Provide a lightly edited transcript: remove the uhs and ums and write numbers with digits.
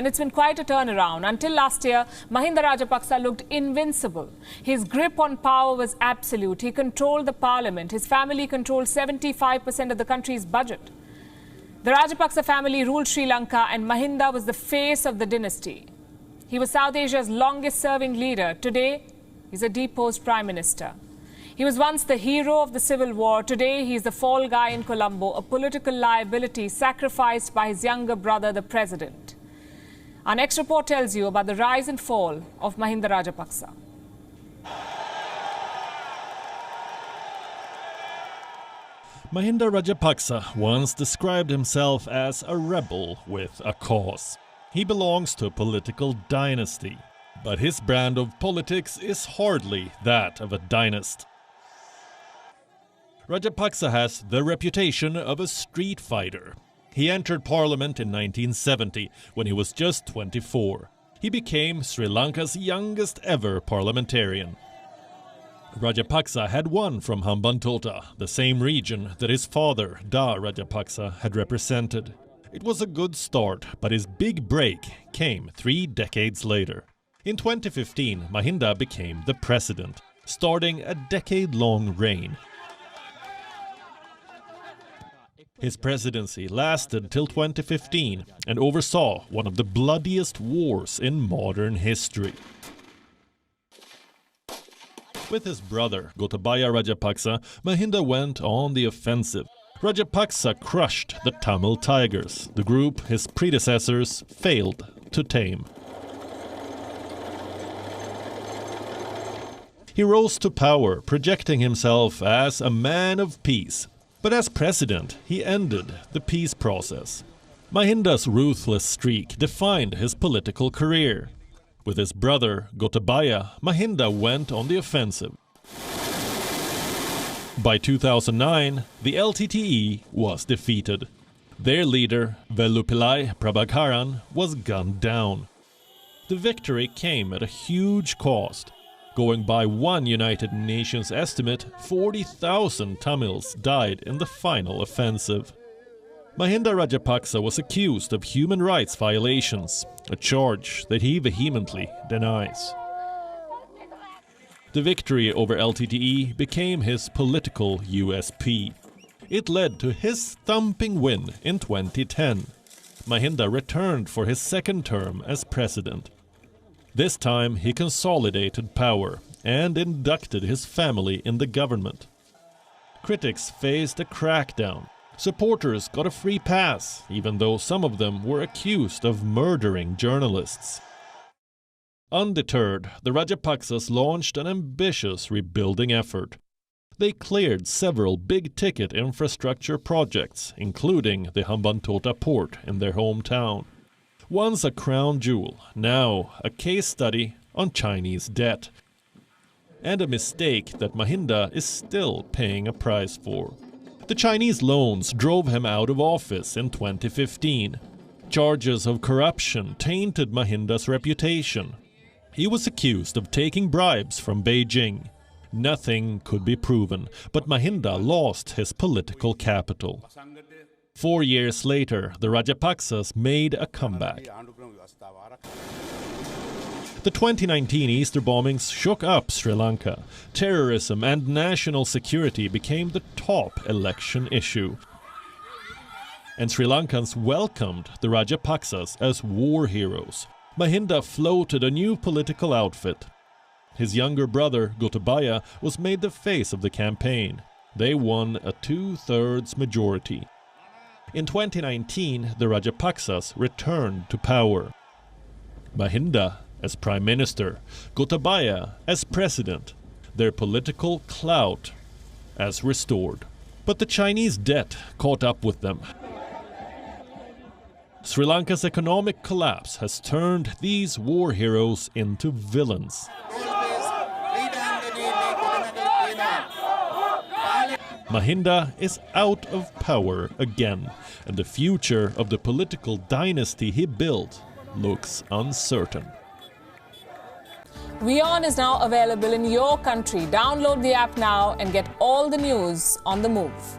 And it's been quite a turnaround. Until last year, Mahinda Rajapaksa looked invincible. His grip on power was absolute. He controlled the parliament. His family controlled 75% of the country's budget. The Rajapaksa family ruled Sri Lanka, and Mahinda was the face of the dynasty. He was South Asia's longest-serving leader. Today, he's a deposed prime minister. He was once the hero of the civil war. Today, he's the fall guy in Colombo, a political liability sacrificed by his younger brother, the president. Our next report tells you about the rise and fall of Mahinda Rajapaksa. Mahinda Rajapaksa once described himself as a rebel with a cause. He belongs to a political dynasty, but his brand of politics is hardly that of a dynast. Rajapaksa has the reputation of a street fighter. He entered parliament in 1970 when he was just 24. He became Sri Lanka's youngest ever parliamentarian. Rajapaksa had won from Hambantota, the same region that his father, Da Rajapaksa, had represented. It was a good start, but his big break came 3 decades later. In 2015, Mahinda became the president, starting a decade-long reign. His presidency lasted till 2015 and oversaw one of the bloodiest wars in modern history. With his brother, Gotabaya Rajapaksa, Mahinda went on the offensive. Rajapaksa crushed the Tamil Tigers, the group his predecessors failed to tame. He rose to power, projecting himself as a man of peace. But as president, he ended the peace process. Mahinda's ruthless streak defined his political career. With his brother, Gotabaya, Mahinda went on the offensive. By 2009, the LTTE was defeated. Their leader, Vellupillai Prabhakaran, was gunned down. The victory came at a huge cost. Going by one United Nations estimate, 40,000 Tamils died in the final offensive. Mahinda Rajapaksa was accused of human rights violations, a charge that he vehemently denies. The victory over LTTE became his political USP. It led to his thumping win in 2010. Mahinda returned for his second term as president. This time he consolidated power and inducted his family in the government. Critics faced a crackdown. Supporters got a free pass, even though some of them were accused of murdering journalists. Undeterred, the Rajapaksas launched an ambitious rebuilding effort. They cleared several big-ticket infrastructure projects, including the Hambantota port in their hometown. Once a crown jewel, now a case study on Chinese debt. And a mistake that Mahinda is still paying a price for. The Chinese loans drove him out of office in 2015. Charges of corruption tainted Mahinda's reputation. He was accused of taking bribes from Beijing. Nothing could be proven, but Mahinda lost his political capital. 4 years later, the Rajapaksas made a comeback. The 2019 Easter bombings shook up Sri Lanka. Terrorism and national security became the top election issue. And Sri Lankans welcomed the Rajapaksas as war heroes. Mahinda floated a new political outfit. His younger brother, Gotabaya, was made the face of the campaign. They won a 2/3 majority. In 2019, the Rajapaksas returned to power. Mahinda as prime minister, Gotabaya as president, their political clout as restored. But the Chinese debt caught up with them. Sri Lanka's economic collapse has turned these war heroes into villains. Mahinda is out of power again, and the future of the political dynasty he built looks uncertain. WION is now available in your country. Download the app now and get all the news on the move.